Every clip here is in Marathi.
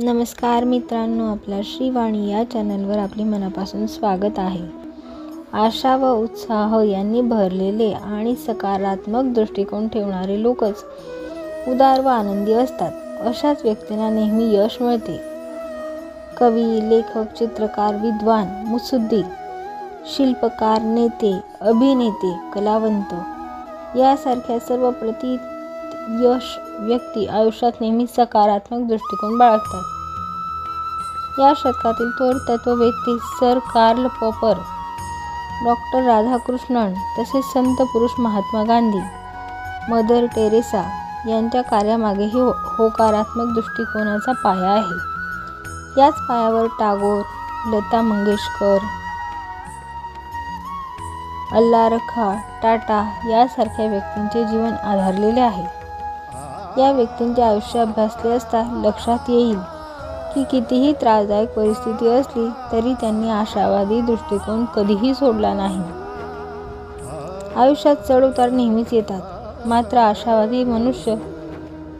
नमस्कार मित्रांनो, आपल्या श्रीवाणी या चॅनलवर आपले मनापासून स्वागत आहे. आशा व उत्साह यांनी भरलेले आणि सकारात्मक दृष्टिकोन ठेवणारे लोकच उदार व आनंदी असतात. अशाच व्यक्तींना नेहमी यश मिळते. कवी, लेखक, चित्रकार, विद्वान, मुत्सद्दी, शिल्पकार, नेते, अभिनेते, कलावंत यासारख्या सर्व यश व्यक्ती आयुष्यात नेहमी सकारात्मक दृष्टिकोन बाळगतात. या शतकातील थोर तत्ववेत्ते sir Karl Popper, doctor Radhakrishnan तसेच संत पुरुष महात्मा गांधी, मदर टेरेसा यांच्या कार्यामागेही होकारात्मक दृष्टिकोनाचा पाया आहे. याच पायावर टागोर, लता मंगेशकर, अल्लारखा, टाटा यासारख्या व्यक्तींचे जीवन आधारलेले आहे. या व्यक्तींचे आयुष्य अभ्यासले असता लक्षात येईल की कितीही त्रासदायक परिस्थिती असली तरी त्यांनी आशावादी दृष्टिकोन कधीही सोडला नाही. आयुष्यात चढ-उतार नेहमीच येतात, मात्र आशावादी मनुष्य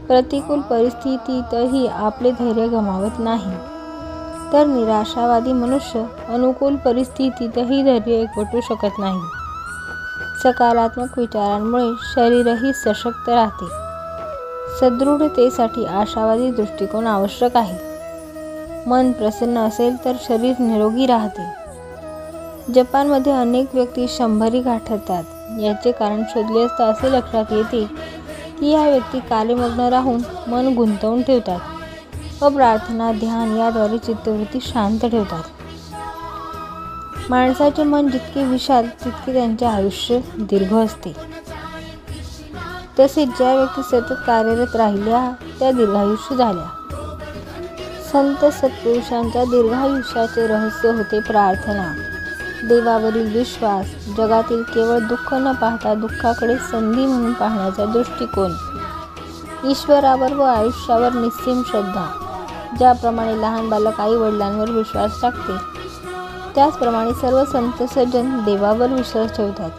प्रतिकूल परिस्थितीतही आपले धैर्य गमावत नाही, तर निराशावादी मनुष्य अनुकूल परिस्थितीतही धैर्य एकवटू शकत नाही. सकारात्मक विचारांमुळे शरीरही सशक्त राहते. सदृढतेसाठी आशावादी दृष्टिकोन आवश्यक आहे. मन प्रसन्न असेल तर शरीर निरोगी राहते. जपानमध्ये अनेक व्यक्ती 100 गाठतात. याचे कारण शोधले असता असे लक्षात येते की या व्यक्ती कार्यमग्न राहून मन गुंतवून ठेवतात व प्रार्थना, ध्यान याद्वारे चित्तवृत्ती शांत ठेवतात. माणसाचे मन जितके विशाल तितके त्यांचे आयुष्य दीर्घ असते. तसेच ज्या व्यक्ती सतत कार्यरत राहिल्या त्या दीर्घायुष्य झाल्या. संत सत्पुरुषांच्या दीर्घायुष्याचे रहस्य होते प्रार्थना, देवावरील विश्वास, जगातील केवळ दुःख न पाहता दुःखाकडे संधी म्हणून पाहण्याचा दृष्टिकोन, ईश्वरावर व आयुष्यावर निस्सीम श्रद्धा. ज्याप्रमाणे लहान बालक आई वडिलांवर विश्वास टाकते, त्याचप्रमाणे सर्व संत सज्जन देवावर विश्वास ठेवतात.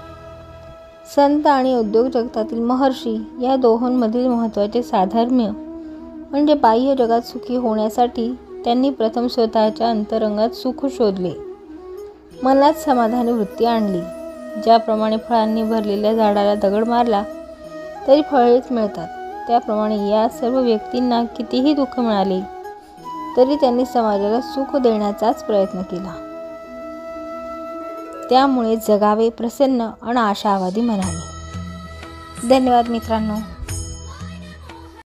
संत आणि उद्योग जगतातील महर्षी या दोहोंमधील महत्त्वाचे साधर्म्य म्हणजे बाह्य जगात सुखी होण्यासाठी त्यांनी प्रथम स्वतःच्या अंतरंगात सुख शोधले, मनात समाधानी वृत्ती आणली. ज्याप्रमाणे फळांनी भरलेल्या झाडाला दगड मारला तरी फळेच मिळतात, त्याप्रमाणे या सर्व व्यक्तींना कितीही दुःख मिळाले तरी त्यांनी समाजाला सुख देण्याचाच प्रयत्न केला. त्यामुळे जगावे प्रसन्न आणि आशावादी मनाने. धन्यवाद मित्रांनो.